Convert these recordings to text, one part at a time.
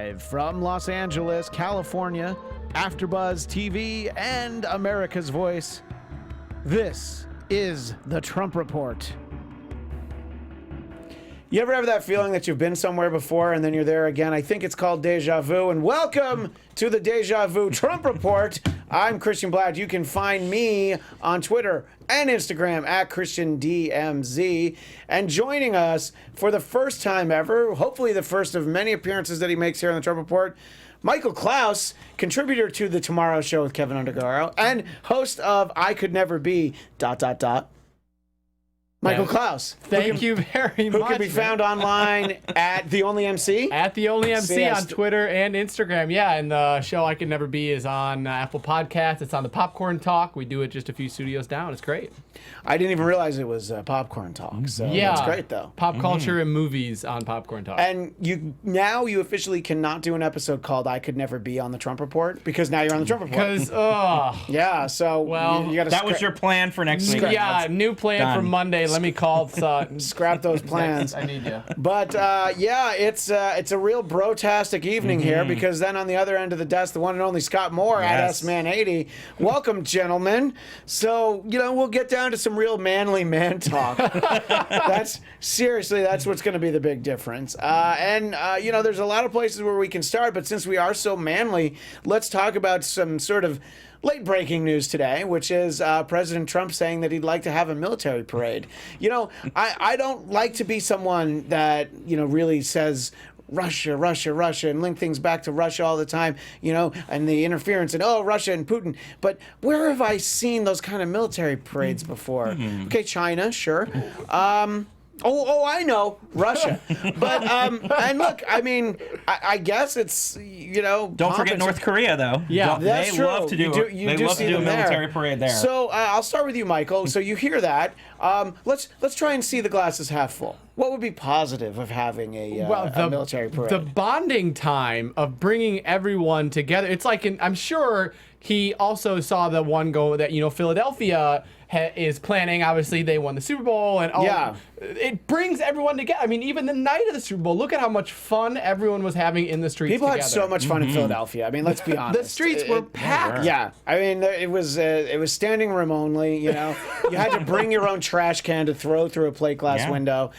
Live from Los Angeles, California, AFTERBUZZ TV, and America's Voice, this is the Trump Report. You ever have that feeling that you've been somewhere before and then you're there again? I think it's called deja vu. And welcome to the Deja Vu Trump Report. I'm Christian Bladt. You can find me on Twitter and Instagram at ChristianDMZ. And joining us for the first time ever, hopefully the first of many appearances that he makes here on the Trump Report, Michael Claus, contributor to The Tomorrow Show with Kevin Undergaro and host of I Could Never Be... Michael Claus. Thank you very much. Who can be found online at The Only MC? At The Only MC on Twitter and Instagram. Yeah, and the show I Could Never Be is on Apple Podcasts. It's on the Popcorn Talk. We do it just a few studios down. It's great. I didn't even realize it was Popcorn Talk. So yeah, that's great, though. Pop culture and movies on Popcorn Talk. And you officially cannot do an episode called I Could Never Be on the Trump Report because now you're on the Trump Report. Because, yeah, so well, you got to that was your plan for next week. Yeah, new plan for Monday. Let me call scrap those plans. I need you. But yeah, it's a real brotastic evening here because then on the other end of the desk, the one and only Scott Moore at SMan80. Welcome, gentlemen. So we'll get down to some real manly man talk. That's what's going to be the big difference. There's a lot of places where we can start, but since we are so manly, let's talk about some sort of late breaking news today, which is President Trump saying that he'd like to have a military parade. I don't like to be someone that, really says Russia, Russia, Russia, and link things back to Russia all the time, and the interference and, Russia and Putin. But where have I seen those kind of military parades before? Okay, China, sure. I know, Russia. But, and look, I mean, I guess it's, Don't forget North Korea, though. Yeah, that's they true. Love to do a military parade there. So I'll start with you, Michael. So you hear that. Let's try and see the glasses half full. What would be positive of having a military parade? The bonding time of bringing everyone together. It's like, I'm sure he also saw the one go that, Philadelphia is planning. Obviously, they won the Super Bowl, and it brings everyone together. I mean, even the night of the Super Bowl, look at how much fun everyone was having in the streets. People together. had so much fun in Philadelphia. I mean, let's be honest. The streets were packed. Yeah, I mean, it was standing room only. You had to bring your own trash can to throw through a plate glass window.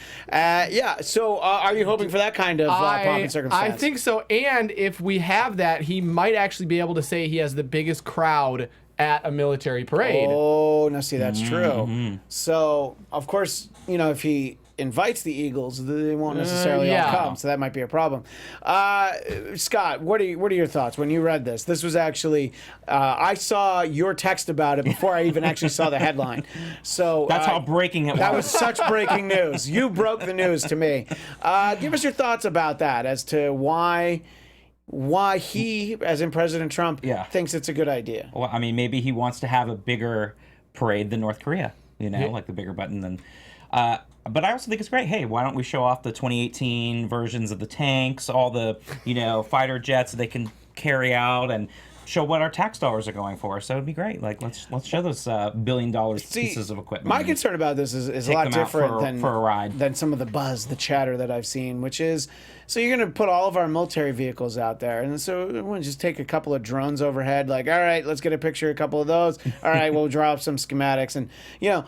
So are you hoping for that kind of pomp and circumstance? I think so. And if we have that, he might actually be able to say he has the biggest crowd at a military parade. Oh, now see, that's true. So, of course, if he invites the Eagles, they won't necessarily all come, so that might be a problem. Scott, what are your thoughts when you read this? This was actually, I saw your text about it before I even actually saw the headline. So that's how breaking it was. That was such breaking news. You broke the news to me. Give us your thoughts about that as to why he, as in President Trump, thinks it's a good idea. Well, I mean, maybe he wants to have a bigger parade than North Korea, like the bigger button than... but I also think it's great. Hey, why don't we show off the 2018 versions of the tanks, all the, fighter jets that they can carry out, and show what our tax dollars are going for. So it'd be great. Like, let's show those $1 billion pieces of equipment. My concern about this is a lot different than some of the buzz, the chatter that I've seen, which is, so you're going to put all of our military vehicles out there, and so we'll just take a couple of drones overhead, like, all right, let's get a picture of a couple of those. All right, we'll draw up some schematics, and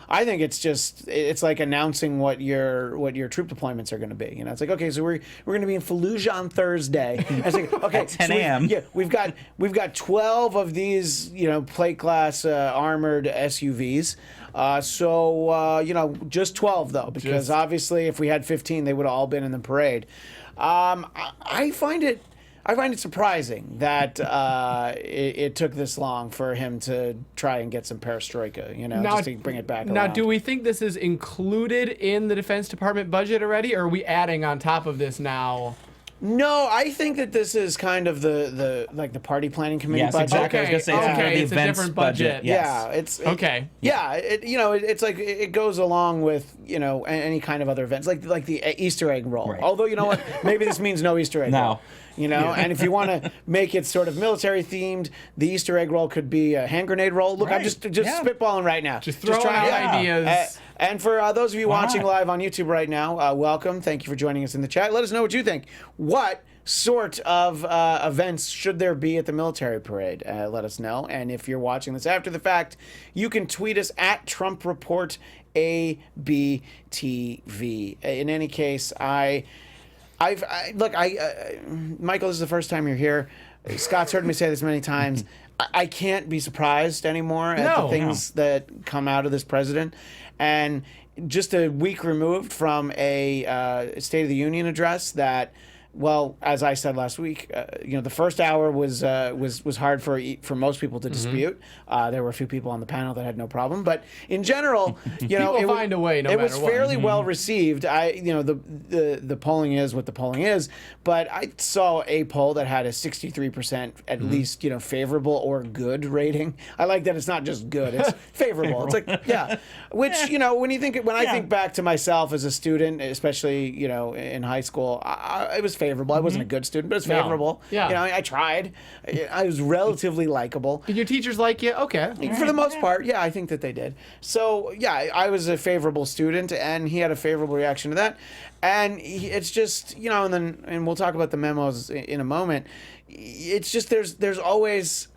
I think it's like announcing what your troop deployments are going to be. It's like, okay, so we're going to be in Fallujah on Thursday. And it's like, okay, at 10 a.m. We've got 12 of these, plate glass armored SUVs. Just 12 though, because obviously if we had 15, they would have all been in the parade. I find it surprising that it took this long for him to try and get some perestroika, just to bring it back around. Now, do we think this is included in the Defense Department budget already, or are we adding on top of this now? No, I think that this is kind of the party planning committee budget. Exactly. I was gonna say it's a different budget. Yes. Yeah, it's okay. It's like it goes along with any kind of other events, like the Easter egg roll. Right. Although what, maybe this means no Easter egg roll. And if you want to make it sort of military themed, the Easter egg roll could be a hand grenade roll. Look, I'm just spitballing right now. Just throwing out ideas. And for those of you watching live on YouTube right now, welcome. Thank you for joining us in the chat. Let us know what you think. What sort of events should there be at the military parade? Let us know. And if you're watching this after the fact, you can tweet us at Trump Report ABTV. In any case, Michael, this is the first time you're here. Scott's heard me say this many times. I can't be surprised anymore at the things that come out of this president. And just a week removed from a State of the Union address that, well, as I said last week, the first hour was hard for most people to dispute. There were a few people on the panel that had no problem, but in general, people find a way. No it matter was what. fairly well received. The polling is what the polling is, but I saw a poll that had a 63% at least favorable or good rating. I like that it's not just good; it's favorable. It's like which when I think back to myself as a student, especially in high school, it was favorable. I wasn't a good student, but it's favorable. Yeah. I tried. I was relatively likable. Did your teachers like you? Okay. For the most part, yeah, I think that they did. So, yeah, I was a favorable student, and he had a favorable reaction to that. And it's just, and we'll talk about the memos in a moment. It's just there's always,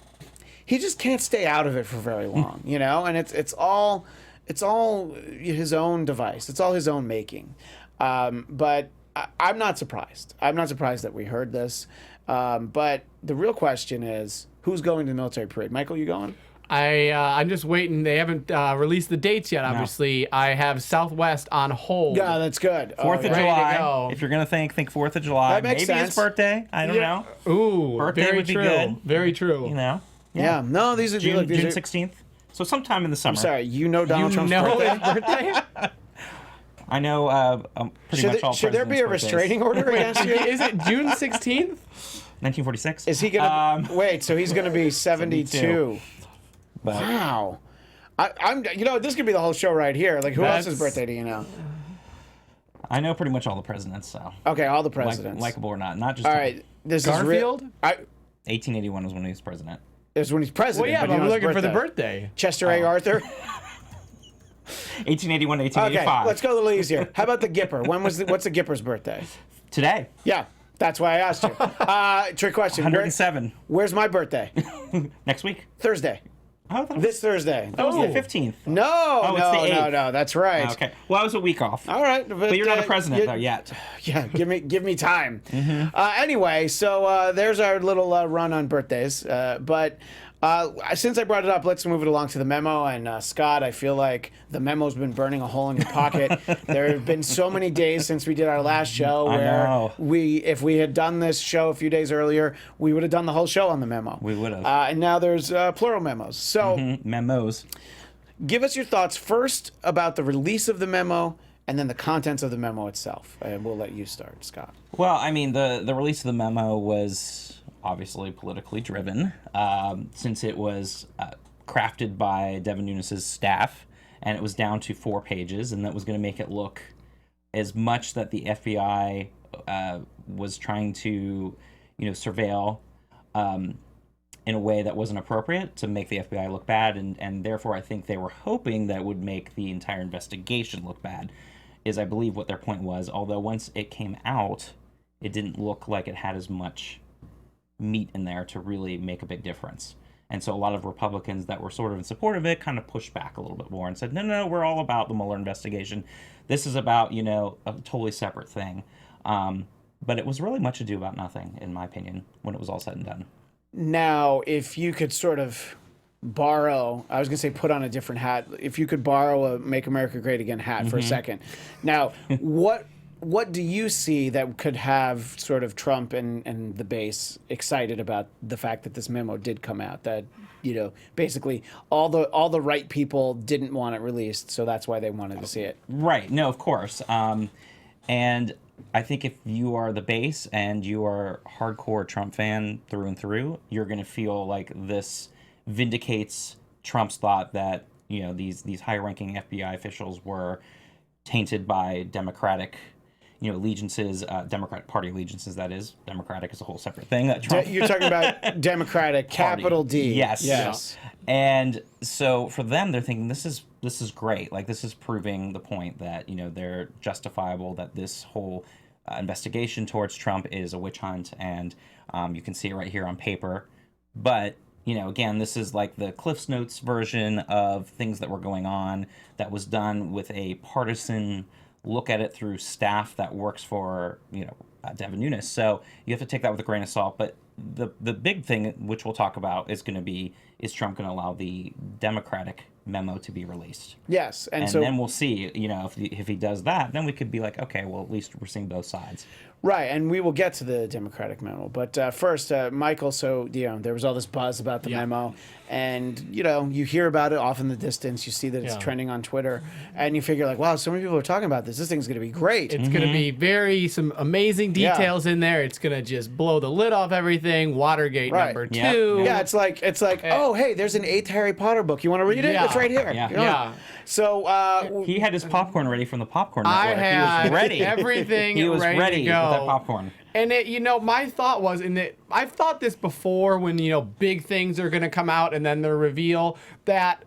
he just can't stay out of it for very long, and it's all his own device. It's all his own making. But I'm not surprised. I'm not surprised that we heard this. But the real question is, who's going to the military parade? Michael, you going? I'm just waiting. They haven't released the dates yet, obviously. No. I have Southwest on hold. Yeah, that's good. 4th of July. If you're going to think 4th of July. That makes Maybe sense. his birthday. I don't know. Ooh, birthday very would be true. good. Very true. Yeah. No, these are June 16th. So sometime in the summer. I'm sorry. Donald Trump's birthday? His birthday? I know pretty much all. Should there be a restraining order against you? Is it June 16th? 1946. Is he gonna wait? So he's gonna be 72. But, wow. I'm. This could be the whole show right here. Like, who else's birthday do you know? I know pretty much all the presidents. So. Okay, all the presidents. Likable or not just. All right. This Garfield? is 1881 was when he was president. Is when he's president. Well, yeah, but I'm looking for the birthday. Chester A. Arthur. 1881, 1885. Okay, let's go a little easier. How about the Gipper? What's the Gipper's birthday? Today. Yeah, that's why I asked you. Trick question. 107. Where's my birthday? Next week. Thursday. Oh, this Thursday. That was the 15th. No, it's the 8th. No, that's right. Okay. Well, I was a week off. All right. But you're not a president, though, yet. Yeah, give me time. Anyway, so there's our little run on birthdays. But since I brought it up, let's move it along to the memo. And Scott, I feel like the memo's been burning a hole in your pocket. There have been so many days since we did our last show where if we had done this show a few days earlier, we would have done the whole show on the memo. We would have. And now there's plural memos. So memos. Give us your thoughts first about the release of the memo and then the contents of the memo itself. And we'll let you start, Scott. Well, I mean, the release of the memo was obviously politically driven, since it was crafted by Devin Nunes's staff, and it was down to 4 pages, and that was going to make it look as much that the FBI was trying to, surveil in a way that wasn't appropriate to make the FBI look bad, and therefore I think they were hoping that it would make the entire investigation look bad, is I believe what their point was, although once it came out, it didn't look like it had as much meat in there to really make a big difference. And so a lot of Republicans that were sort of in support of it kind of pushed back a little bit more and said, no, we're all about the Mueller investigation. This is about, a totally separate thing. But it was really much ado about nothing, in my opinion, when it was all said and done. Now, if you could sort of borrow, I was going to say put on a different hat, if you could borrow a Make America Great Again hat for a second. Now, what do you see that could have sort of Trump and the base excited about the fact that this memo did come out? That basically all the right people didn't want it released, so that's why they wanted to see it. Right. No, of course. And I think if you are the base and you are a hardcore Trump fan through and through, you're going to feel like this vindicates Trump's thought that these high-ranking FBI officials were tainted by Democratic allegiances, Democratic Party allegiances, that is. Democratic is a whole separate thing. You're talking about Democratic, capital D. Yes. And so for them, they're thinking, this is great. Like, this is proving the point that, they're justifiable, that this whole investigation towards Trump is a witch hunt, and you can see it right here on paper. But, you know, again, this is like the Cliff's Notes version of things that were going on that was done with a partisan look at it through staff that works for, you know, Devin Nunes. So you have to take that with a grain of salt. But the big thing, which we'll talk about, is going to be, is Trump going to allow the Democratic memo to be released? Yes. And so then we'll see, you know, if he does that, then we could be like, okay, well, at least we're seeing both sides. Right, and we will get to the Democratic memo. But first, Michael, so, you know, there was all this buzz about the memo, and, you know, you hear about it off in the distance. You see that it's trending on Twitter, and you figure, like, wow, so many people are talking about this. This thing's going to be great. It's going to be some amazing details in there. It's going to just blow the lid off everything. Watergate number 2. Yeah, it's like, oh, hey, there's an 8th Harry Potter book. You want to read it? It's right here. Yeah. You know? So he had his popcorn ready from the popcorn I network. had He was ready. everything He was ready to go. with that popcorn. And it, you know, my thought was, I've thought this before when, you know, big things are going to come out and then the reveal that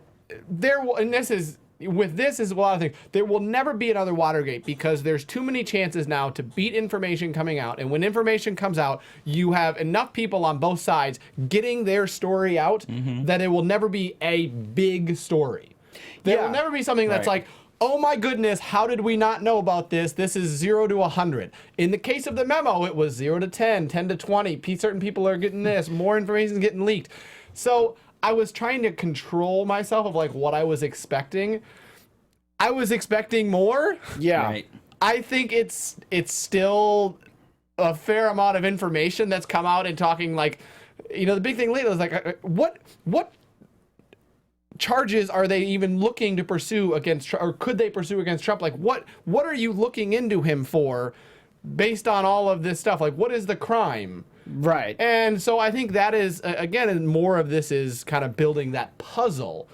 there will, and this is, with this is a lot of things, there will never be another Watergate because there's too many chances now to beat information coming out. And when information comes out, you have enough people on both sides getting their story out that it will never be a big story. There will never be something that's like, oh my goodness, how did we not know about this? This is 0 to 100. In the case of the memo, it was 0 to 10, 10 to 20. Certain people are getting this, more information is getting leaked. So I was trying to control myself of like what I was expecting. I was expecting more. yeah. Right. I think it's still a fair amount of information that's come out and talking like, you know, the big thing lately was like, what charges are they even looking to pursue against, or could they pursue against Trump? Like, what are you looking into him for based on all of this stuff? Like, what is the crime? Right. And so I think that is, again, more of this is kind of building that puzzle.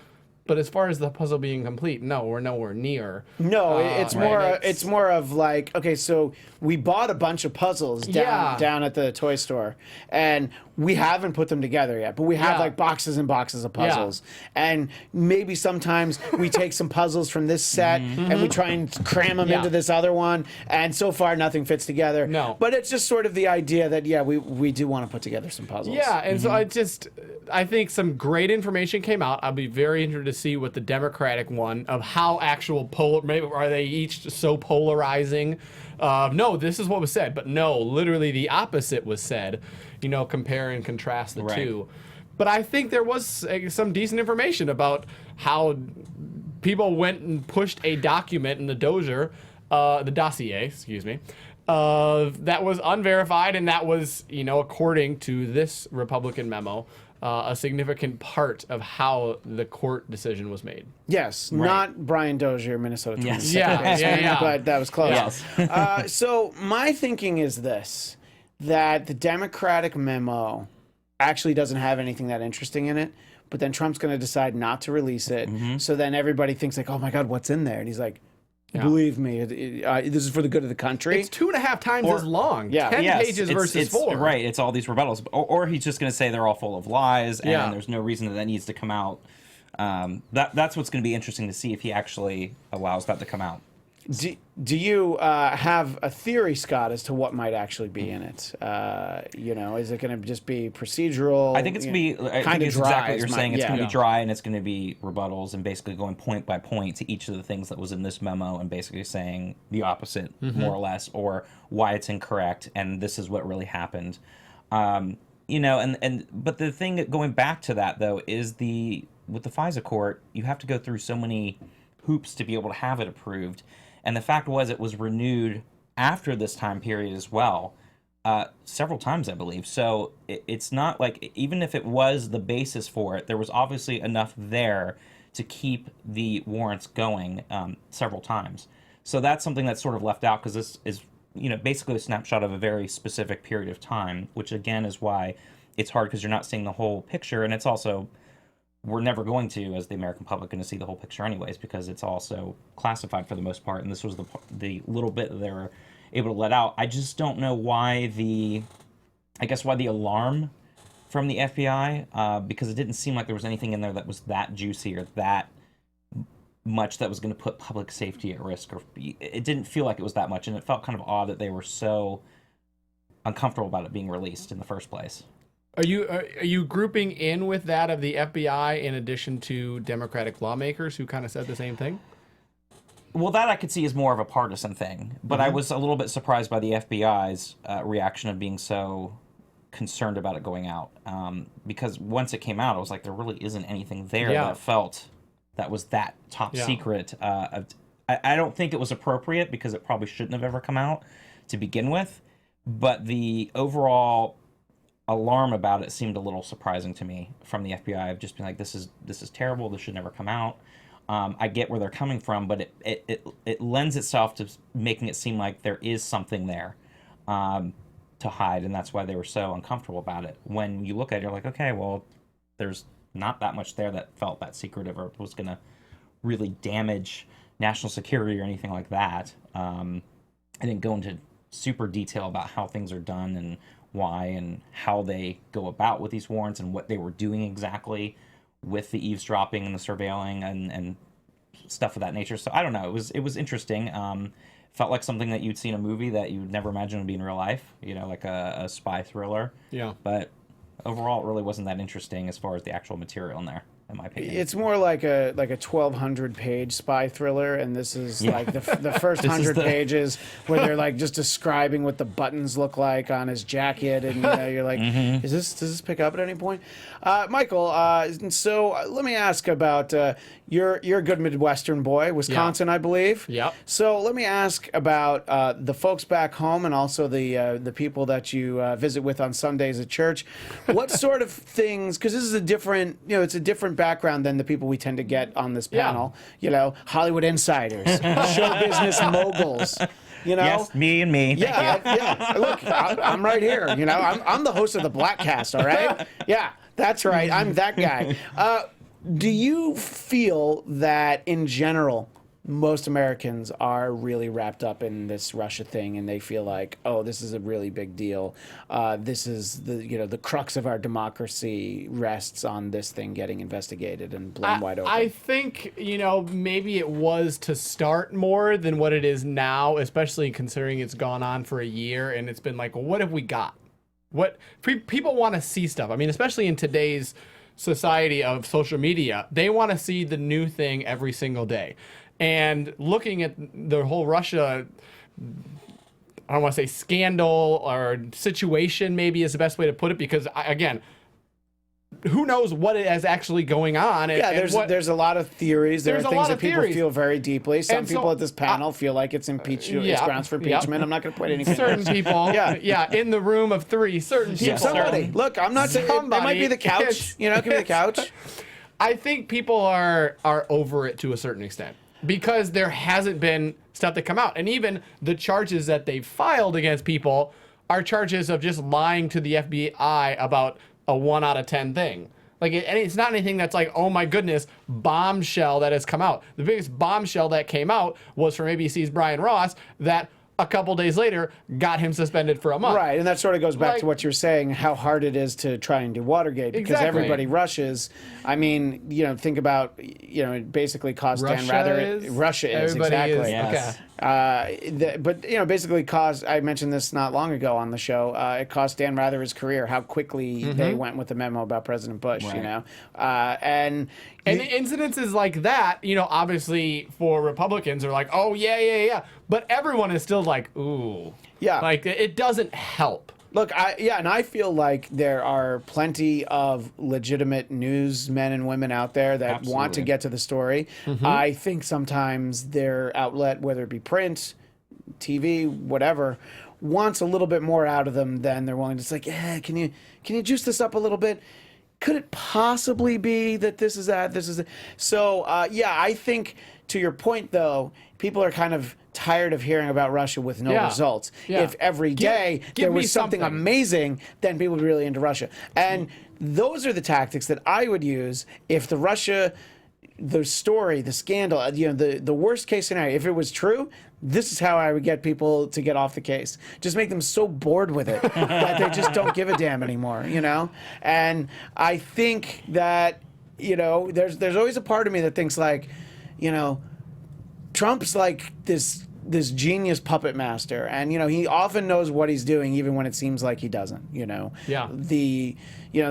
But as far as the puzzle being complete, no, we're nowhere near. No, it's more. It's more of like, okay, so we bought a bunch of puzzles down at the toy store, and we haven't put them together yet. But we have like boxes and boxes of puzzles, and maybe sometimes we take some puzzles from this set and we try and cram them into this other one. And so far, nothing fits together. No, but it's just sort of the idea that we do want to put together some puzzles. Yeah, and so I think some great information came out. I'll be very interested to see what the Democratic one of how actual maybe are they each so polarizing? No, this is what was said, but no, literally the opposite was said. You know, compare and contrast the two. But I think there was some decent information about how people went and pushed a document in the dossier, excuse me, that was unverified, and that was, you know, according to this Republican memo, a significant part of how the court decision was made. Yes, not Brian Dozier, Minnesota Twins. Yes. Yeah. But that was close. Yes. So my thinking is this, that the Democratic memo actually doesn't have anything that interesting in it, but then Trump's going to decide not to release it. So then everybody thinks like, oh my God, what's in there? And he's like, believe me, this is for the good of the country. It's 2.5 times as long. 10 pages versus 4. Right, it's all these rebuttals. Or he's just going to say they're all full of lies, and there's no reason that needs to come out. That's what's going to be interesting to see if he actually allows that to come out. Do you have a theory, Scott, as to what might actually be in it? You know, is it going to just be procedural? I think it's going to be kind of exactly what you're saying. It's going to be dry, and it's going to be rebuttals, and basically going point by point to each of the things that was in this memo, and basically saying the opposite, more or less, or why it's incorrect, and this is what really happened. You know, but the thing going back to that though is with the FISA court, you have to go through so many hoops to be able to have it approved. And the fact was, it was renewed after this time period as well, several times, I believe. So it's not like, even if it was the basis for it, there was obviously enough there to keep the warrants going several times. So that's something that's sort of left out, because this is, you know, basically a snapshot of a very specific period of time, which again is why it's hard, because you're not seeing the whole picture. And it's also, we're never going to, as the American public, going to see the whole picture anyways, because it's also classified for the most part, and this was the little bit that they were able to let out. I just don't know why the alarm from the FBI, because it didn't seem like there was anything in there that was that juicy or that much that was going to put public safety at risk, or it didn't feel like it was that much, and it felt kind of odd that they were so uncomfortable about it being released in the first place. Are you grouping in with that of the FBI in addition to Democratic lawmakers who kind of said the same thing? Well, that I could see as more of a partisan thing, but I was a little bit surprised by the FBI's reaction of being so concerned about it going out, because once it came out, I was like, there really isn't anything there that felt that was that top secret. I don't think it was appropriate because it probably shouldn't have ever come out to begin with, but the overall alarm about it seemed a little surprising to me from the FBI, of just being like, this is terrible, this should never come out. I get where they're coming from, but it lends itself to making it seem like there is something there to hide, and that's why they were so uncomfortable about it. When you look at it, you're like, okay, well, there's not that much there that felt that secretive or was going to really damage national security or anything like that. I didn't go into super detail about how things are done and why and how they go about with these warrants and what they were doing exactly with the eavesdropping and the surveilling and stuff of that nature. So I don't know. It was interesting. Felt like something that you'd see in a movie that you'd never imagine would be in real life. You know, like a spy thriller. Yeah. But overall, it really wasn't that interesting as far as the actual material in there, in my opinion. It's more like a 1,200-page spy thriller, and this is like the first 100 pages where they're like just describing what the buttons look like on his jacket, and you're like, does this pick up at any point? Michael, so let me ask about you're a good Midwestern boy, Wisconsin, I believe. Yep. So let me ask about the folks back home and also the people that you visit with on Sundays at church. What sort of things? Because this is a different, it's a different background than the people we tend to get on this panel. You know, Hollywood insiders, show business moguls. You know? Yes, me and me. Yeah. Look, I'm right here. You know, I'm the host of the Blackcast. All right. Yeah, that's right. I'm that guy. Do you feel that in general, most Americans are really wrapped up in this Russia thing, and they feel like, oh, this is a really big deal. This is the crux of our democracy rests on this thing getting investigated and blown wide open. I think maybe it was to start more than what it is now, especially considering it's gone on for a year and it's been like, well, what have we got? What people want to see stuff. I mean, especially in today's society of social media, they want to see the new thing every single day. And looking at the whole Russia, I don't want to say scandal or situation, maybe is the best way to put it, because again, who knows what is actually going on? There's a lot of theories. There are things that people feel very deeply. Some people at this panel feel like it's impeachment. It's grounds for impeachment. I'm not going to put anything. Certain people, in the room of three, certain people. Somebody. Look, I'm not saying it might be the couch. It could be the couch. I think people are over it to a certain extent, because there hasn't been stuff that come out. And even the charges that they've filed against people are charges of just lying to the FBI about a 1 out of 10 thing. And it's not anything that's like, oh my goodness, bombshell that has come out. The biggest bombshell that came out was from ABC's Brian Ross that a couple days later got him suspended for a month. Right, and that sort of goes back to what you're saying, how hard it is to try and do Watergate, because everybody rushes. I mean, think about, it basically cost Dan Rather. Russia is, exactly. Yes. Okay. But basically caused. I mentioned this not long ago on the show. It cost Dan Rather his career. How quickly they went with the memo about President Bush. Right. And incidences like that, obviously for Republicans are like, oh yeah, but everyone is still like, ooh, like it doesn't help. Look, and I feel like there are plenty of legitimate newsmen and women out there that want to get to the story. I think sometimes their outlet, whether it be print, TV, whatever, wants a little bit more out of them than they're willing to. It's like, can you juice this up a little bit? Could it possibly be that this is that? This is that? So, I think to your point, though, people are kind of tired of hearing about Russia with no results. If every day there was something amazing, then people would be really into Russia. And those are the tactics that I would use if the story, the scandal, the worst case scenario, if it was true, this is how I would get people to get off the case. Just make them so bored with it that they just don't give a damn anymore, And I think that, there's always a part of me that thinks like, Trump's like this genius puppet master, and he often knows what he's doing even when it seems like he doesn't. Yeah. The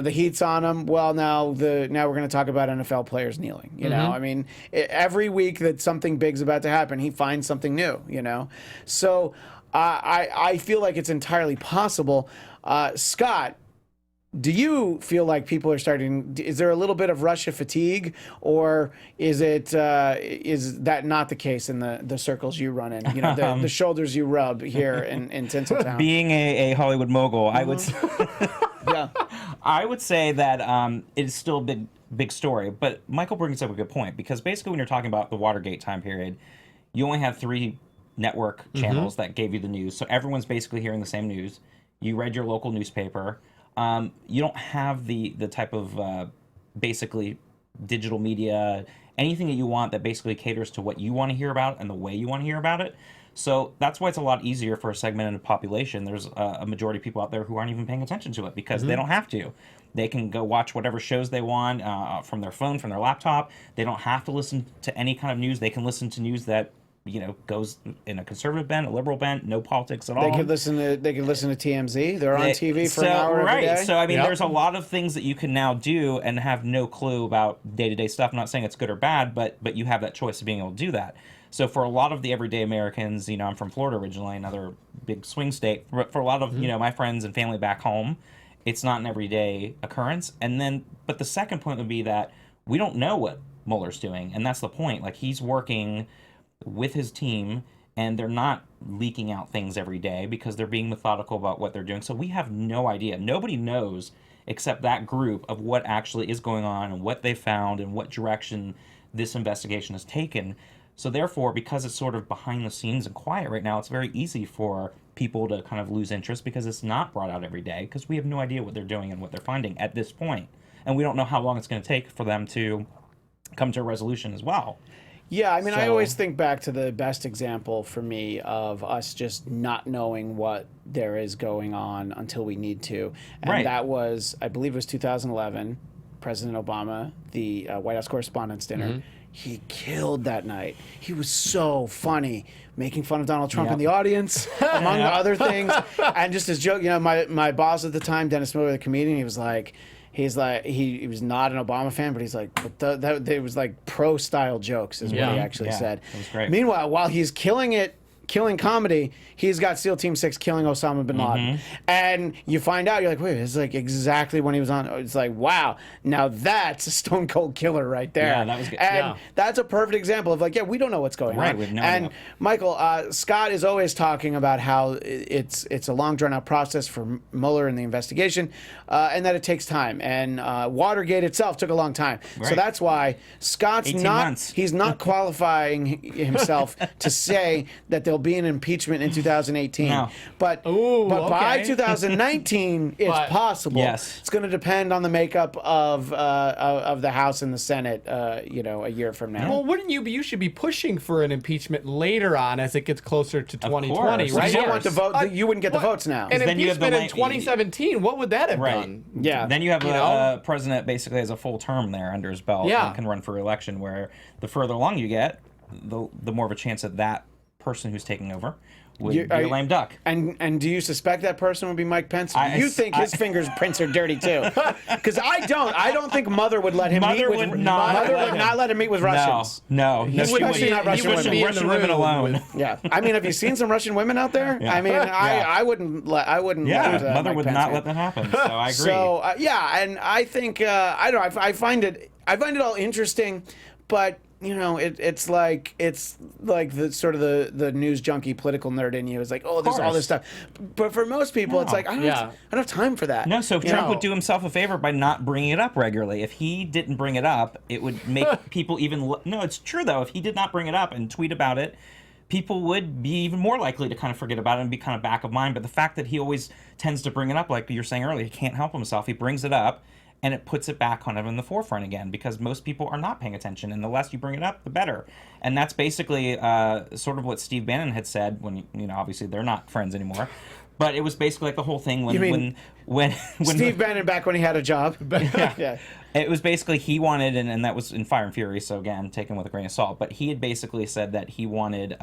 heat's on him. Well, now we're going to talk about NFL players kneeling. I mean, every week that something big's about to happen, he finds something new. So I feel like it's entirely possible. Scott, do you feel like people are starting? Is there a little bit of Russia fatigue, or is that not the case in the circles you run in? The shoulders you rub here in Tinseltown. Being a Hollywood mogul, I would. Yeah, I would say that it is still a big story. But Michael brings up a good point, because basically when you're talking about the Watergate time period, you only have 3 network channels that gave you the news, so everyone's basically hearing the same news. You read your local newspaper. You don't have the type of basically digital media, anything that you want that basically caters to what you want to hear about and the way you want to hear about it. So that's why it's a lot easier for a segment in the population. There's a majority of people out there who aren't even paying attention to it because they don't have to. They can go watch whatever shows they want from their phone, from their laptop. They don't have to listen to any kind of news. They can listen to news that goes in a conservative bent, a liberal bent, no politics at all. They could listen to TMZ. They're on TV for an hour every day. So I mean, there's a lot of things that you can now do and have no clue about day-to-day stuff. I'm not saying it's good or bad, but you have that choice of being able to do that. So for a lot of the everyday Americans, I'm from Florida originally, another big swing state. But for a lot of my friends and family back home, it's not an everyday occurrence. But the second point would be that we don't know what Mueller's doing, and that's the point. Like, he's working with his team, and they're not leaking out things every day because they're being methodical about what they're doing. So we have no idea. Nobody knows except that group of what actually is going on and what they found and what direction this investigation has taken. So therefore, because it's sort of behind the scenes and quiet right now, it's very easy for people to kind of lose interest because it's not brought out every day, because we have no idea what they're doing and what they're finding at this point. And we don't know how long it's going to take for them to come to a resolution as well. Yeah, I mean, I always think back to the best example for me of us just not knowing what there is going on until we need to. And that was, I believe it was 2011, President Obama, the White House Correspondents' Dinner. He killed that night. He was so funny, making fun of Donald Trump in the audience, among other things. And just his joke, my boss at the time, Dennis Miller, the comedian, he was like, he was not an Obama fan, but he's like, but it was like pro-style jokes is what he actually said. It was great. Meanwhile, while he's killing comedy, he's got SEAL Team 6 killing Osama bin Laden. And you find out, you're like, wait, it's like exactly when he was on. It's like, wow, now that's a stone cold killer right there. Yeah, that was good. And that's a perfect example of like, we don't know what's going on. We have no and idea. Michael, Scott is always talking about how it's a long drawn out process for Mueller and the investigation, and that it takes time. And Watergate itself took a long time. So that's why Scott's 18 months. He's not qualifying himself to say that there'll be an impeachment in 2018. No. But by 2019, it's possible. Yes. It's going to depend on the makeup of the House and the Senate, a year from now. Well, wouldn't you be? You should be pushing for an impeachment later on as it gets closer to 2020, course. right? You don't want the vote. You wouldn't get the votes now. And then you have impeachment in 2017, what would that have done? Yeah. Then you have a president basically has a full term there under his belt and can run for re-election, where the further along you get, the more of a chance that person who's taking over would be a lame duck. And do you suspect that person would be Mike Pence? You think his fingerprints are dirty too? Because I don't think Mother would let him meet with Mother would not let him meet with Russians. No, Especially not Russian women. be Russian women alone. Yeah, I mean, have you seen some Russian women out there? Yeah. I mean, I wouldn't let Mother Mike would Pence not in. let that happen. So I agree. So and I think I don't know. I find it all interesting, but it's like the sort of the news junkie political nerd in you is like, oh, there's all this stuff. But for most people, it's like I don't have time for that. No, so if Trump would do himself a favor by not bringing it up regularly. If he didn't bring it up, it would make people even. No, it's true though. If he did not bring it up and tweet about it, people would be even more likely to kind of forget about it and be kind of back of mind. But the fact that he always tends to bring it up, like you were saying earlier, he can't help himself. He brings it up, and it puts it back kind of in the forefront again, because most people are not paying attention, and the less you bring it up, the better. And that's basically sort of what Steve Bannon had said when, obviously they're not friends anymore. But it was basically like the whole thing when Steve Bannon back when he had a job. Yeah. It was basically he wanted, and that was in Fire and Fury, so again, taken with a grain of salt, but he had basically said that he wanted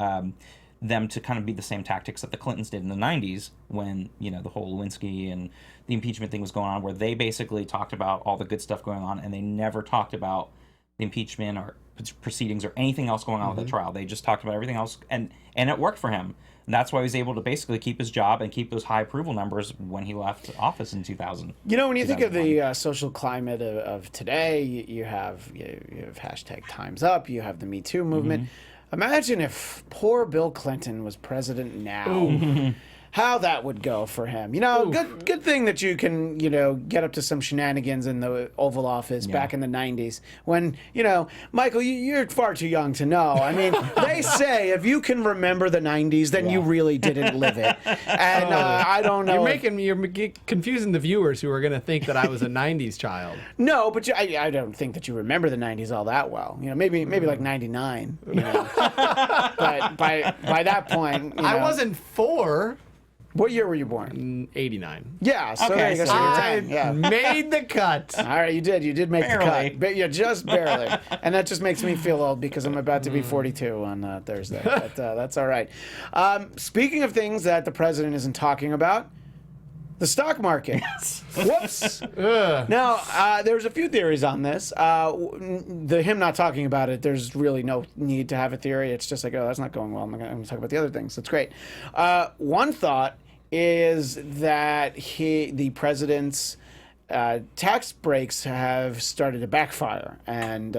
them to kind of be the same tactics that the Clintons did in the 90s when, you know, the whole Lewinsky and the impeachment thing was going on, where they basically talked about all the good stuff going on, and they never talked about the impeachment or proceedings or anything else going on with the trial. They just talked about everything else, and it worked for him. And that's why he was able to basically keep his job and keep those high approval numbers when he left office in 2000. You know, when you think of the social climate of today, you have hashtag Time's Up, you have the Me Too movement. Imagine if poor Bill Clinton was president now. How that would go for him. You know, good thing that you can, you know, get up to some shenanigans in the Oval Office back in the 90s when, you know, Michael, you're far too young to know. I mean, they say if you can remember the 90s, then you really didn't live it. And I don't know. You're confusing the viewers who are going to think that I was a 90s child. No, but I don't think that you remember the 90s all that well. You know, maybe like 99. You know. But by that point, you know, I wasn't 4. What year were you born? 89. Yeah, so Okay, there you go. so So you're I 10. Yeah. made the cut. All right, you did make Barely. the cut. But yeah, just barely. And that just makes me feel old because I'm about to be 42 on Thursday. But that's all right. Speaking of things that the president isn't talking about, the stock market. Whoops. Now, there's a few theories on this. Him not talking about it, there's really no need to have a theory. It's just like, oh, that's not going well. I'm going to talk about the other things. That's great. One thought is that the president's tax breaks have started to backfire, and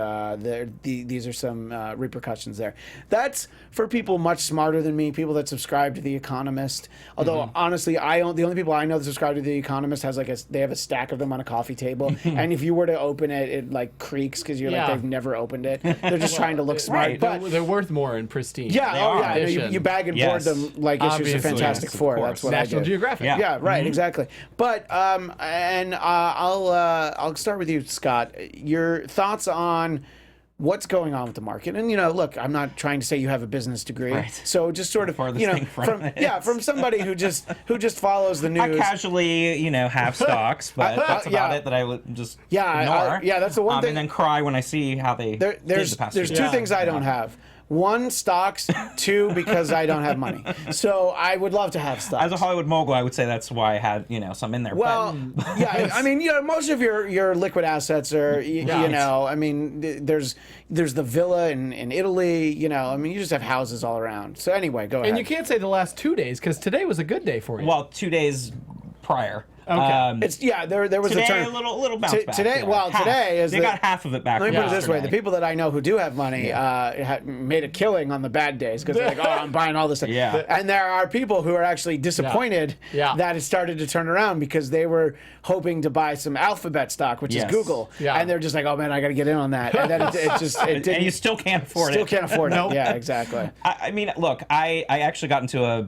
these are some repercussions there. That's for people much smarter than me, people that subscribe to The Economist. Although honestly, the only people I know that subscribe to The Economist has they have a stack of them on a coffee table, and if you were to open it, it like creaks because you're like they've never opened it. They're just trying to look smart, right. but They're worth more in pristine. yeah, condition. you bag and board them like issues of Obviously. Fantastic Yes, of Four. course. That's what National I do. Geographic. Yeah, right, exactly. But I'll start with you, Scott. Your thoughts on what's going on with the market? And look, I'm not trying to say you have a business degree, right. so just sort of from somebody who just follows the news. I casually, have stocks, but that's about it that I would just ignore. That's the one thing. And then cry when I see how they did the past There's few two days. things I don't have. One, stocks. Two, because I don't have money. So I would love to have stocks. As a Hollywood mogul, I would say that's why I had, some in there. Well, yeah, I mean, most of your liquid assets are, I mean, there's the villa in Italy, I mean, you just have houses all around. So anyway, go ahead. And you can't say the last 2 days because today was a good day for you. Well, 2 days prior. Okay. There was today, a turn. a little bounce back. Today, yeah. today is they got half of it back. Let me put it this way: the yesterday. people that I know who do have money made a killing on the bad days because they're like, "Oh, I'm buying all this stuff." Yeah. And there are people who are actually disappointed that it started to turn around because they were hoping to buy some Alphabet stock, which is Google, and they're just like, "Oh man, I got to get in on that." And then it didn't. And you still can't afford it. Still can't afford it. Yeah, exactly. I mean, look, I actually got into a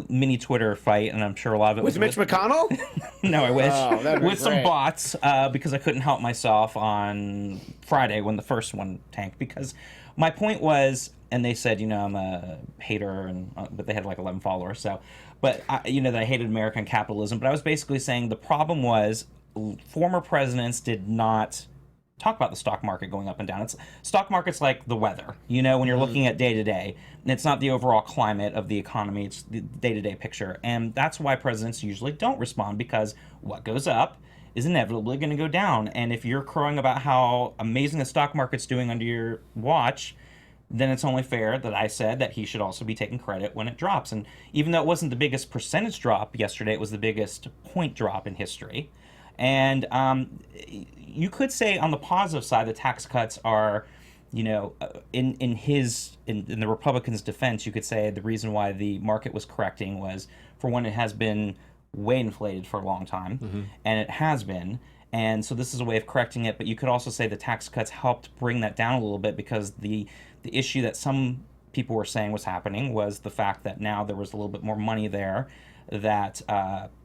mini Twitter fight, and I'm sure a lot of it with Mitch McConnell. No, I wish. That'd be with some great. bots because I couldn't help myself on Friday when the first one tanked. Because my point was, and they said, I'm a hater, but they had like 11 followers. So, but that I hated American capitalism. But I was basically saying the problem was former presidents did not talk about the stock market going up and down. Stock market's like the weather, when you're looking at day to day. It's not the overall climate of the economy, it's the day-to-day picture. And that's why presidents usually don't respond, because what goes up is inevitably going to go down. And if you're crowing about how amazing the stock market's doing under your watch, then it's only fair that I said that he should also be taking credit when it drops. And even though it wasn't the biggest percentage drop yesterday, it was the biggest point drop in history. And you could say on the positive side, the tax cuts are, in the Republicans' defense, you could say the reason why the market was correcting was, for one, it has been way inflated for a long time, and it has been. And so this is a way of correcting it. But you could also say the tax cuts helped bring that down a little bit, because the issue that some people were saying was happening was the fact that now there was a little bit more money there, that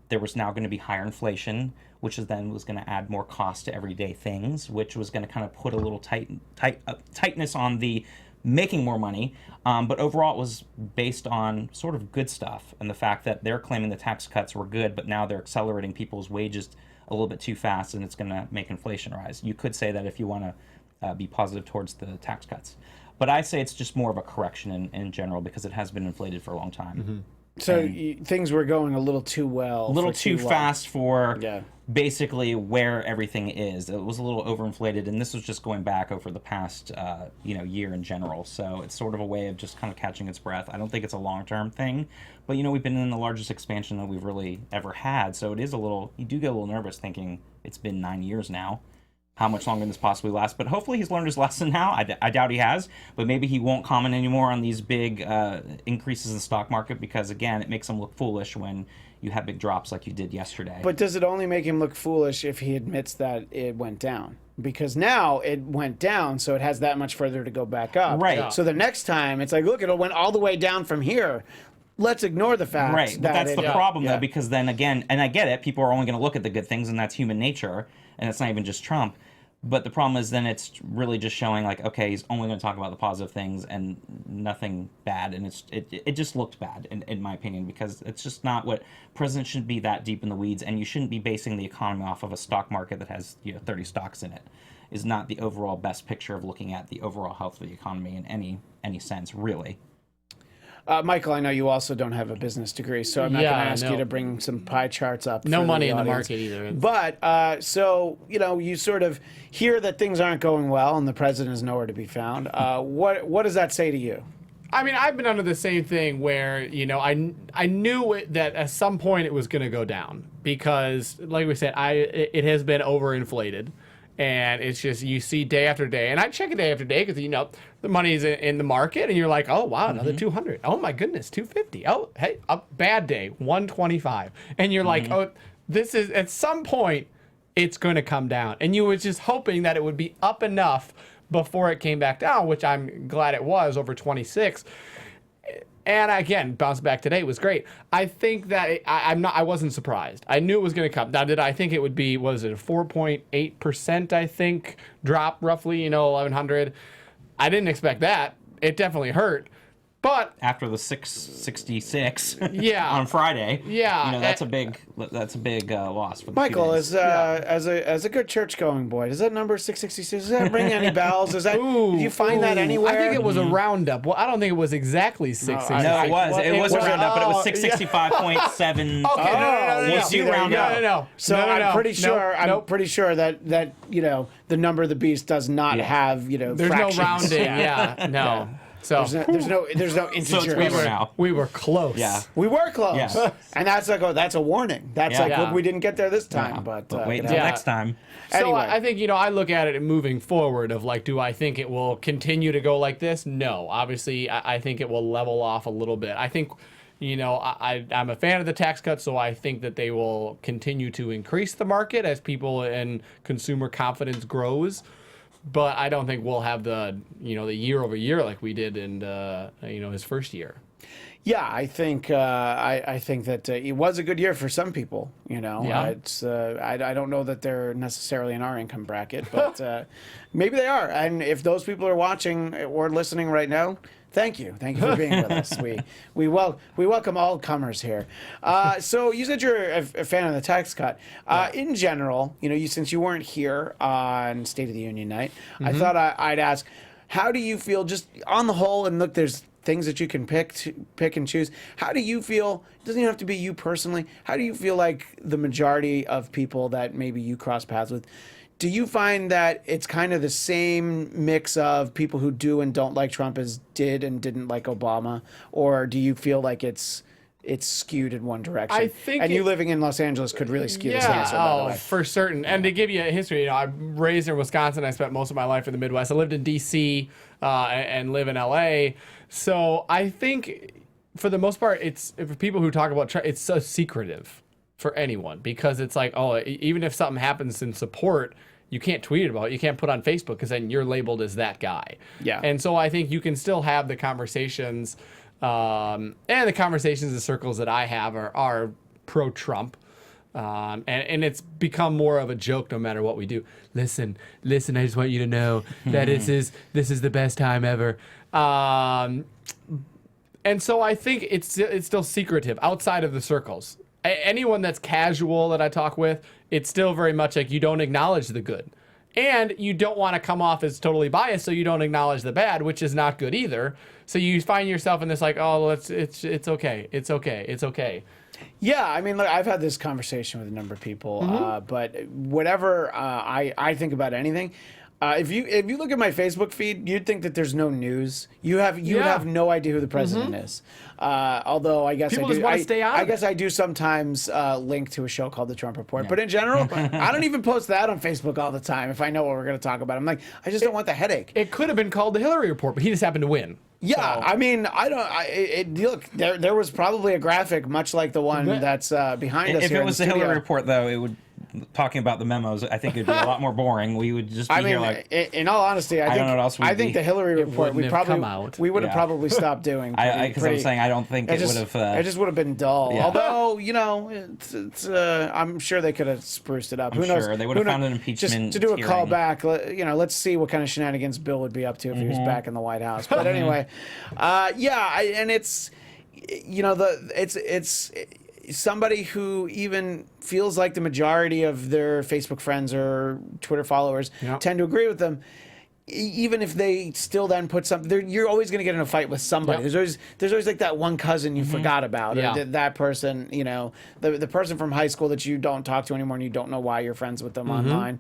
there was now going to be higher inflation, which then was going to add more cost to everyday things, which was going to kind of put a little tightness on the making more money. But overall, it was based on sort of good stuff, and the fact that they're claiming the tax cuts were good, but now they're accelerating people's wages a little bit too fast, and it's going to make inflation rise. You could say that if you want to be positive towards the tax cuts. But I say it's just more of a correction in general because it has been inflated for a long time. Mm-hmm. So things were going a little too well. A little too fast for yeah. basically where everything is. It was a little overinflated, and this was just going back over the past year in general. So it's sort of a way of just kind of catching its breath. I don't think it's a long-term thing, but we've been in the largest expansion that we've really ever had. So it is a little, you do get a little nervous thinking it's been 9 years now. How much longer can this possibly last? But hopefully he's learned his lesson now. I doubt he has, but maybe he won't comment anymore on these big increases in the stock market because, again, it makes him look foolish when you have big drops like you did yesterday. But does it only make him look foolish if he admits that it went down? Because now it went down, so it has that much further to go back up. Right. Yeah. So the next time, it's like, look, it went all the way down from here. Let's ignore the fact right. that But that's the problem, yeah. though, because then, again, and I get it, people are only going to look at the good things, and that's human nature, and it's not even just Trump. But the problem is then it's really just showing like, okay, he's only going to talk about the positive things and nothing bad. And it just looked bad, in my opinion, because it's just not what presidents shouldn't be that deep in the weeds. And you shouldn't be basing the economy off of a stock market that has 30 stocks in it. Is not the overall best picture of looking at the overall health of the economy in any sense, really. Michael, I know you also don't have a business degree, so I'm not going to ask you to bring some pie charts up. No money in the audience. market either. But, so, you sort of hear that things aren't going well and the president is nowhere to be found. What does that say to you? I mean, I've been under the same thing where, I knew that at some point it was going to go down because, like we said, it has been overinflated. And it's just, you see day after day. And I check it day after day because, the money's in the market. And you're like, oh, wow, another 200. Oh, my goodness, 250. Oh, hey, a bad day, 125. And you're like, oh, this is, at some point, it's going to come down. And you were just hoping that it would be up enough before it came back down, which I'm glad it was, over 26. And again, bounce back today was great. I think that I wasn't surprised. I knew it was going to come. Now, did I think it would be, was it a 4.8%, I think, drop roughly, 1,100? I didn't expect that. It definitely hurt. But after the 666 yeah, on Friday, yeah, that's a big loss for the Michael. As a good church going boy, does that number 666 does that ring any bells? Does that did you find that anywhere? I think it was a roundup. Well, I don't think it was exactly 666. No, it was. It was a roundup, but it was 665.7. Okay, we'll see round up. No. So I'm pretty sure that the number of the beast does not have There's fractions. no rounding. Yeah, no. So there's no integer. So it's closer now. We were close. Yeah. We were close. Yeah. And that's a warning. That's look, we didn't get there this time. Yeah. But wait until next time. So anyway. I think, I look at it moving forward of like, do I think it will continue to go like this? No. Obviously, I think it will level off a little bit. I think, I'm a fan of the tax cuts, so I think that they will continue to increase the market as people and consumer confidence grows. But I don't think we'll have the year over year like we did in his first year. Yeah, I think I think that it was a good year for some people. It's I don't know that they're necessarily in our income bracket, but maybe they are. And if those people are watching or listening right now, thank you for being with us. We welcome all comers here. So you said you're a fan of the tax cut. In general, since you weren't here on State of the Union night, I thought I'd ask, how do you feel just on the whole? And look, there's things that you can pick and choose. How do you feel? It doesn't even have to be you personally. How do you feel like the majority of people that maybe you cross paths with? Do you find that it's kind of the same mix of people who do and don't like Trump as did and didn't like Obama? Or do you feel like it's skewed in one direction? I think you living in Los Angeles could really skew this answer, by the way. For certain. And to give you a history, I'm raised in Wisconsin. I spent most of my life in the Midwest. I lived in D.C. And live in L.A. So I think, for the most part, it's for people who talk about Trump, it's so secretive for anyone because it's like, even if something happens in support, you can't tweet about it. You can't put on Facebook because then you're labeled as that guy. Yeah. And so I think you can still have the conversations, and the conversations in circles that I have are pro-Trump. And it's become more of a joke no matter what we do. Listen, I just want you to know that this is the best time ever. And so I think it's still secretive outside of the circles. Anyone that's casual that I talk with, it's still very much like you don't acknowledge the good. And you don't want to come off as totally biased, so you don't acknowledge the bad, which is not good either. So you find yourself in this like, oh, it's okay. Yeah, I mean, look, I've had this conversation with a number of people, but whatever I think about anything, if you look at my Facebook feed, you'd think that there's no news. You would have no idea who the president is. Although I guess people just want to stay out. I guess I do sometimes link to a show called The Trump Report, but in general, I don't even post that on Facebook all the time if I know what we're going to talk about. I'm like, I just don't want the headache. It could have been called the Hillary Report, but he just happened to win. Yeah, So. I mean, I don't. Look, there was probably a graphic much like the one that's behind us. If here it was in the studio. Hillary Report, though, it would. Talking about the memos, I think it'd be a lot more boring. We would just be I mean, here like. in all honesty, I don't think know what else we'd I think be. the Hillary Report wouldn't have come out. we would have Yeah. probably stopped doing. Because I'm saying I don't think it would have. It just would have been dull. Yeah. Although it's I'm sure they could have spruced it up. Who knows? Sure, they would have found an impeachment Just to do a hearing. callback. Let's see what kind of shenanigans Bill would be up to if he was back in the White House. But anyway, and it's it's somebody who even feels like the majority of their Facebook friends or Twitter followers tend to agree with them. Even if they still then put something, you're always going to get in a fight with somebody. Yep. There's always like that one cousin you forgot about, Yeah. or that person, the person from high school that you don't talk to anymore, and you don't know why you're friends with them online.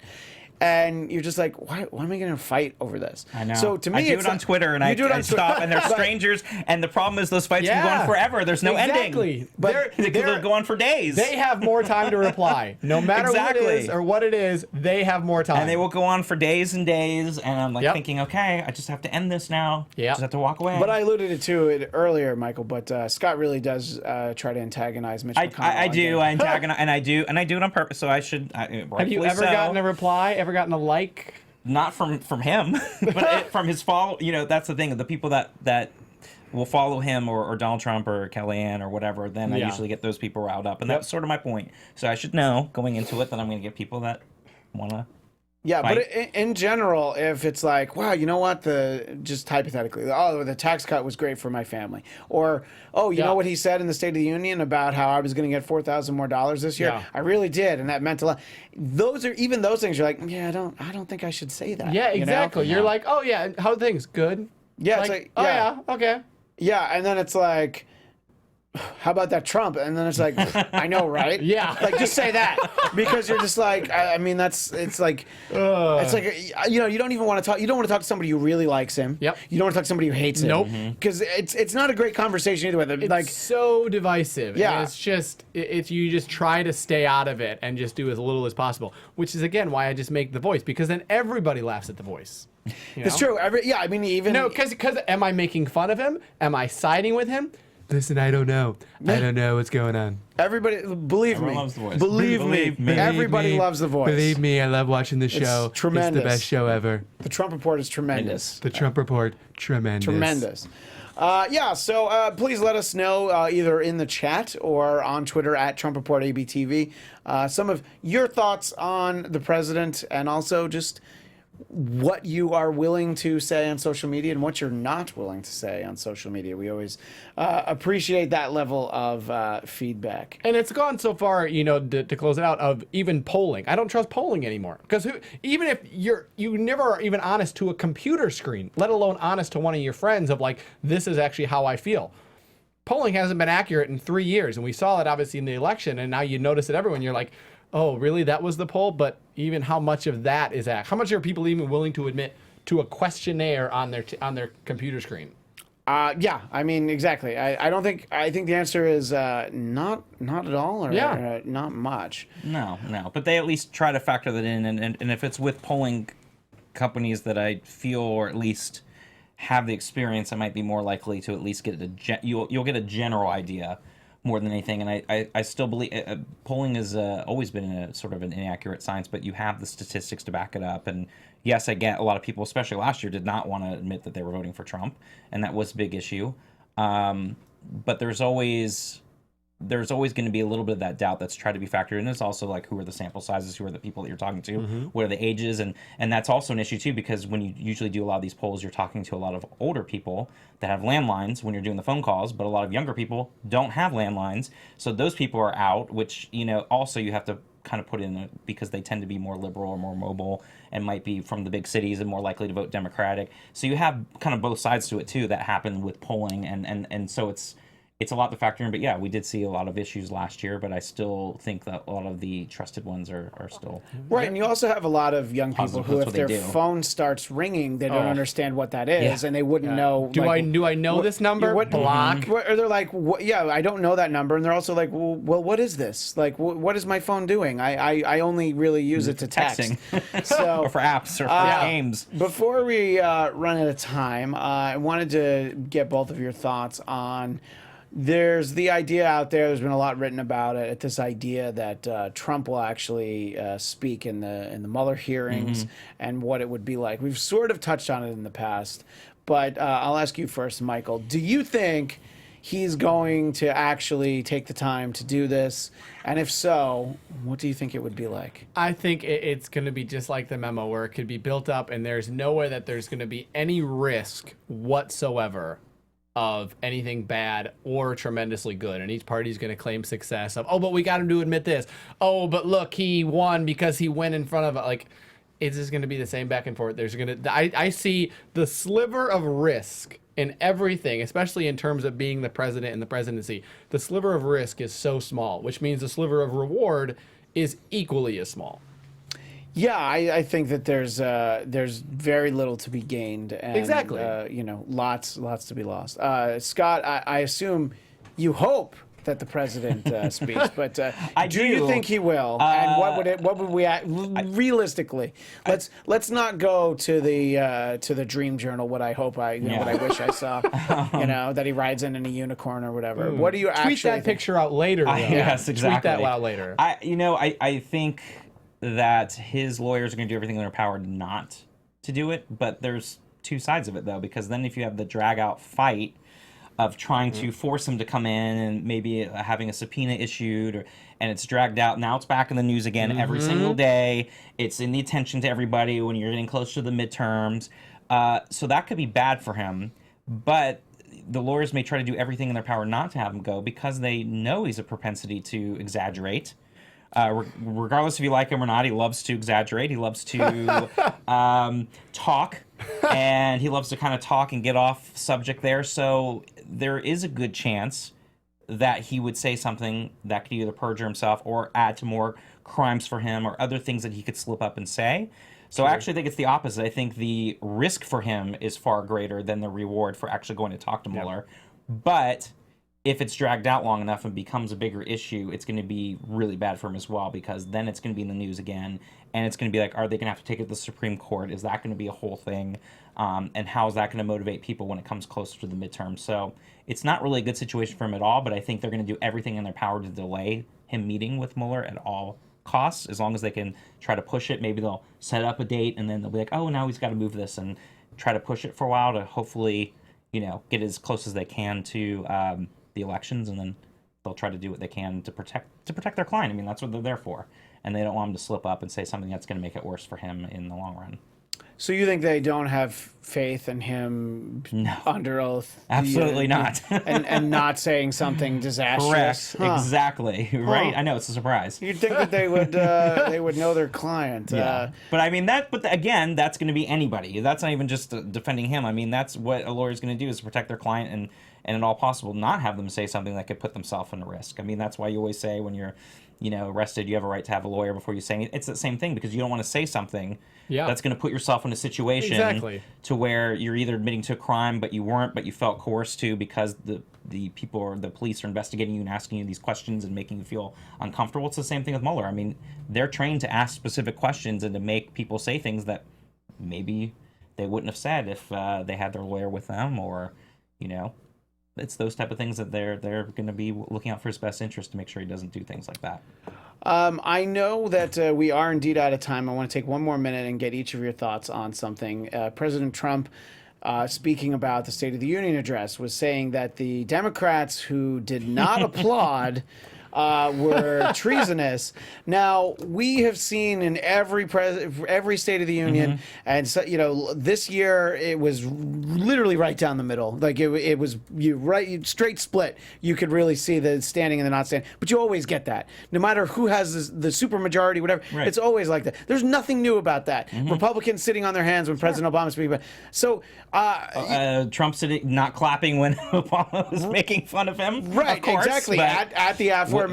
And you're just like, why am I getting in a fight over this? I know. So to me, I do it's it on Twitter, and I stop, and they're strangers, and the problem is those fights can go on forever. There's no ending. But They'll go on for days. They have more time to reply. No matter what it is or what it is, they have more time. And they will go on for days and days, and I'm like thinking, okay, I just have to end this now. Yeah. Just have to walk away. But I alluded to it earlier, Michael. But Scott really does try to antagonize Mitch McConnell. I do. I antagonize, and I do it on purpose. So I should. Have you ever gotten a reply? Ever gotten a like? Not from him, but from his follow. That's the thing. The people that will follow him or Donald Trump or Kellyanne or whatever, then I usually get those people riled up, and that's sort of my point. So I should know going into it that I'm going to get people that want to. Yeah, fight. but in general, if it's like, wow, you know what, just hypothetically, the tax cut was great for my family, or you know what he said in the State of the Union about how I was going to get $4,000 more this year. Yeah. I really did, and that meant a lot. Those things. You're like, yeah, I don't think I should say that. Yeah, exactly. You know? You're like, oh yeah, how are things? Good. Yeah, it's like, oh yeah, okay. Yeah, and then it's like, how about that Trump? And then it's like, I know, right? Yeah. Like, just say that. Because you're just like, I mean, it's like, you don't even want to talk. You don't want to talk to somebody who really likes him. Yep. You don't want to talk to somebody who hates him. Nope. Because it's not a great conversation either way. It's Like, so divisive. Yeah. And it's just, you just try to stay out of it and just do as little as possible, which is, again, why I just make The Voice, because then everybody laughs at The Voice. it's true. I mean, even. No, because am I making fun of him? Am I siding with him? Listen, I don't know. I don't know what's going on. Everybody, believe Everyone me. loves The Voice. Believe me. Believe Everybody loves The Voice. Believe me, I love watching the show. tremendous. It's the best show ever. The Trump Report is tremendous. The Trump Report, tremendous. Tremendous. So please let us know either in the chat or on Twitter at Trump Report ABTV some of your thoughts on the president, and also just what you are willing to say on social media and what you're not willing to say on social media. We always appreciate that level of feedback. And it's gone so far, to close it out, of even polling. I don't trust polling anymore, because even if you never are even honest to a computer screen, let alone honest to one of your friends of like, this is actually how I feel. Polling hasn't been accurate in 3 years, and we saw it obviously in the election, and now you notice it everywhere, and you're like, oh, really? That was the poll? But even how much of that is how much are people even willing to admit to a questionnaire on their computer screen? I mean, exactly. I think the answer is not at all, or not much. No. But they at least try to factor that in, and if it's with polling companies that I feel, or at least have the experience, I might be more likely to at least get you'll get a general idea more than anything. And I still believe polling has always been a sort of an inaccurate science, but you have the statistics to back it up. And yes, I get a lot of people, especially last year, did not want to admit that they were voting for Trump, and that was a big issue. But there's always there's always going to be a little bit of that doubt that's tried to be factored in. It's also like, who are the sample sizes? Who are the people that you're talking to? What are the ages? And that's also an issue too, because when you usually do a lot of these polls, you're talking to a lot of older people that have landlines when you're doing the phone calls, but a lot of younger people don't have landlines. So those people are out, which, also you have to kind of put in because they tend to be more liberal or more mobile and might be from the big cities and more likely to vote Democratic. So you have kind of both sides to it too that happen with polling, and so it's a lot to factor in. But yeah, we did see a lot of issues last year, but I still think that a lot of the trusted ones are still right. And you also have a lot of young people who, if their phone starts ringing, they don't understand what that is, and they wouldn't know. Do I know this number? Block. Or they're like, yeah, I don't know that number, and they're also like, well, what is this? Like, what is my phone doing? I only really use it to text, so or for apps or for games. Before we run out of time, I wanted to get both of your thoughts on. There's the idea out there's been a lot written about it, this idea that Trump will actually speak in the Mueller hearings and what it would be like. We've sort of touched on it in the past, but I'll ask you first, Michael. Do you think he's going to actually take the time to do this? And if so, what do you think it would be like? I think it's going to be just like the memo, where it could be built up and there's no way that there's going to be any risk whatsoever of anything bad or tremendously good, and each party's going to claim success of, oh, but we got him to admit this. Oh, but look, he won because he went in front of it. Like, it's just going to be the same back and forth. There's going to, I see the sliver of risk in everything, especially in terms of being the president and the presidency. The sliver of risk is so small, which means the sliver of reward is equally as small. Yeah, I think that there's very little to be gained, and exactly. Lots to be lost. Scott, I assume you hope that the president speaks, but do you think he will? And what would we realistically? Let's not go to the dream journal. What I hope what I wish I saw. That he rides in a unicorn or whatever. What do you actually tweet that picture out later? Yes, exactly. Tweet that out later. I think that his lawyers are going to do everything in their power not to do it, but there's two sides of it though, because then if you have the drag out fight of trying to force him to come in and maybe having a subpoena issued, and it's dragged out, now it's back in the news again every single day, it's in the attention to everybody when you're getting close to the midterms, so that could be bad for him. But the lawyers may try to do everything in their power not to have him go, because they know he's a propensity to exaggerate. Regardless if you like him or not, he loves to exaggerate. He loves to talk, and he loves to kind of talk and get off subject there. So there is a good chance that he would say something that could either perjure himself or add to more crimes for him, or other things that he could slip up and say. So I actually think it's the opposite. I think the risk for him is far greater than the reward for actually going to talk to Mueller. But if it's dragged out long enough and becomes a bigger issue, it's going to be really bad for him as well, because then it's going to be in the news again, and it's going to be like, are they going to have to take it to the Supreme Court? Is that going to be a whole thing? And how is that going to motivate people when it comes closer to the midterm? So it's not really a good situation for him at all, but I think they're going to do everything in their power to delay him meeting with Mueller at all costs, as long as they can try to push it. Maybe they'll set up a date, and then they'll be like, oh, now he's got to move this, and try to push it for a while to hopefully, get as close as they can to the elections, and then they'll try to do what they can to protect their client. I mean, that's what they're there for, and they don't want him to slip up and say something that's going to make it worse for him in the long run. So you think they don't have faith in him under oath? Absolutely not. and not saying something disastrous. Correct. Exactly. Right. I know, it's a surprise. You'd think that they would know their client. Yeah. But again, that's going to be anybody. That's not even just defending him. I mean, that's what a lawyer's going to do, is protect their client and at all possible not have them say something that could put themselves in a risk. I mean, that's why you always say when you're arrested, you have a right to have a lawyer before you say anything. It's the same thing, because you don't want to say something that's going to put yourself in a situation to where you're either admitting to a crime, but you weren't, but you felt coerced to, because the people or the police are investigating you and asking you these questions and making you feel uncomfortable. It's the same thing with Mueller. I mean, they're trained to ask specific questions and to make people say things that maybe they wouldn't have said if they had their lawyer with them, or, it's those type of things that they're going to be looking out for his best interest to make sure he doesn't do things like that. I know that we are indeed out of time. I want to take one more minute and get each of your thoughts on something. President Trump speaking about the State of the Union address, was saying that the Democrats who did not applaud were treasonous. Now, we have seen in every State of the Union, and so, this year it was literally right down the middle. Like it was straight split. You could really see the standing and the not standing. But you always get that, no matter who has the super majority, whatever. Right. It's always like that. There's nothing new about that. Republicans sitting on their hands when President Obama speaking about. So Trump sitting not clapping when Obama was making fun of him. Right. Of course, exactly. At the aforementioned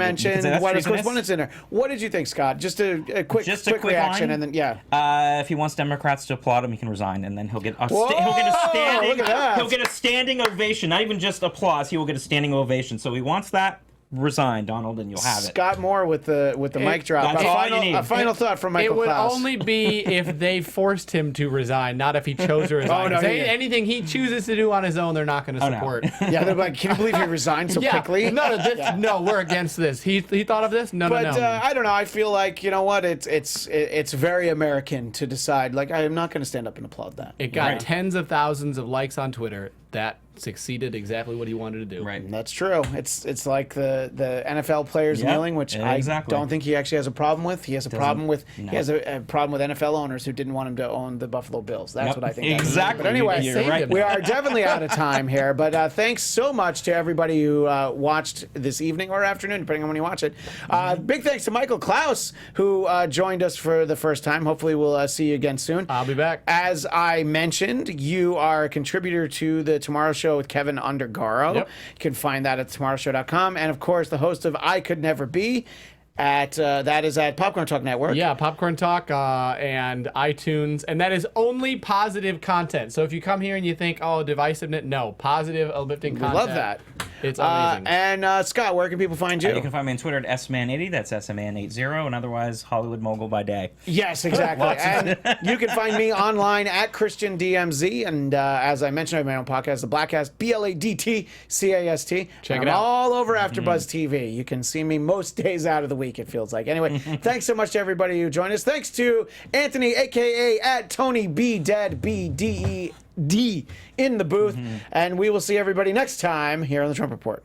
correspondence dinner. What did you think, Scott? Just a quick reaction, line? and then if he wants Democrats to applaud him, he can resign, and then he'll get a standing ovation. Not even just applause. He will get a standing ovation. So he wants that. Resign, Donald, and you'll have it. Scott Moore with the mic drop. A final thought from Michael Claus. It would only be if they forced him to resign, not if he chose to resign. Anything he chooses to do on his own, they're not going to support. No. Yeah, they're like, can you believe he resigned so quickly? No, we're against this. He thought of this? No. But I don't know. I feel like, you know what? It's very American to decide, like, I am not going to stand up and applaud that. It got tens of thousands of likes on Twitter. That succeeded exactly what he wanted to do. Right. That's true. It's like the NFL players kneeling, which I don't think he actually has a problem with. He has a problem with he has a problem with NFL owners who didn't want him to own the Buffalo Bills. That's what I think. Exactly. But anyway, you're right. We are definitely out of time here. But thanks so much to everybody who watched this evening or afternoon, depending on when you watch it. Big thanks to Michael Claus, who joined us for the first time. Hopefully we'll see you again soon. I'll be back. As I mentioned, you are a contributor to the Tomorrow Show with Kevin Undergaro. You can find that at tomorrowshow.com. And of course, the host of I Could Never Be that is at Popcorn Talk Network. Yeah, Popcorn Talk and iTunes, and that is only positive content. So if you come here and you think, oh, divisiveness, no, positive, uplifting content. We love that. It's amazing. And Scott, where can people find you? You can find me on Twitter at sman80. That's sman80, and otherwise Hollywood Mogul by day. Yes, exactly. And you can find me online at ChristianDMZ, and as I mentioned, I have my own podcast, The Blackcast, BLADTCAST. Check it out. All over AFTERBUZZ TV. You can see me most days out of the week, it feels like. Anyway, thanks so much to everybody who joined us. Thanks to Anthony, a.k.a. at Tony B. Dead, B-D-E-D, in the booth. And we will see everybody next time here on The Trump Report.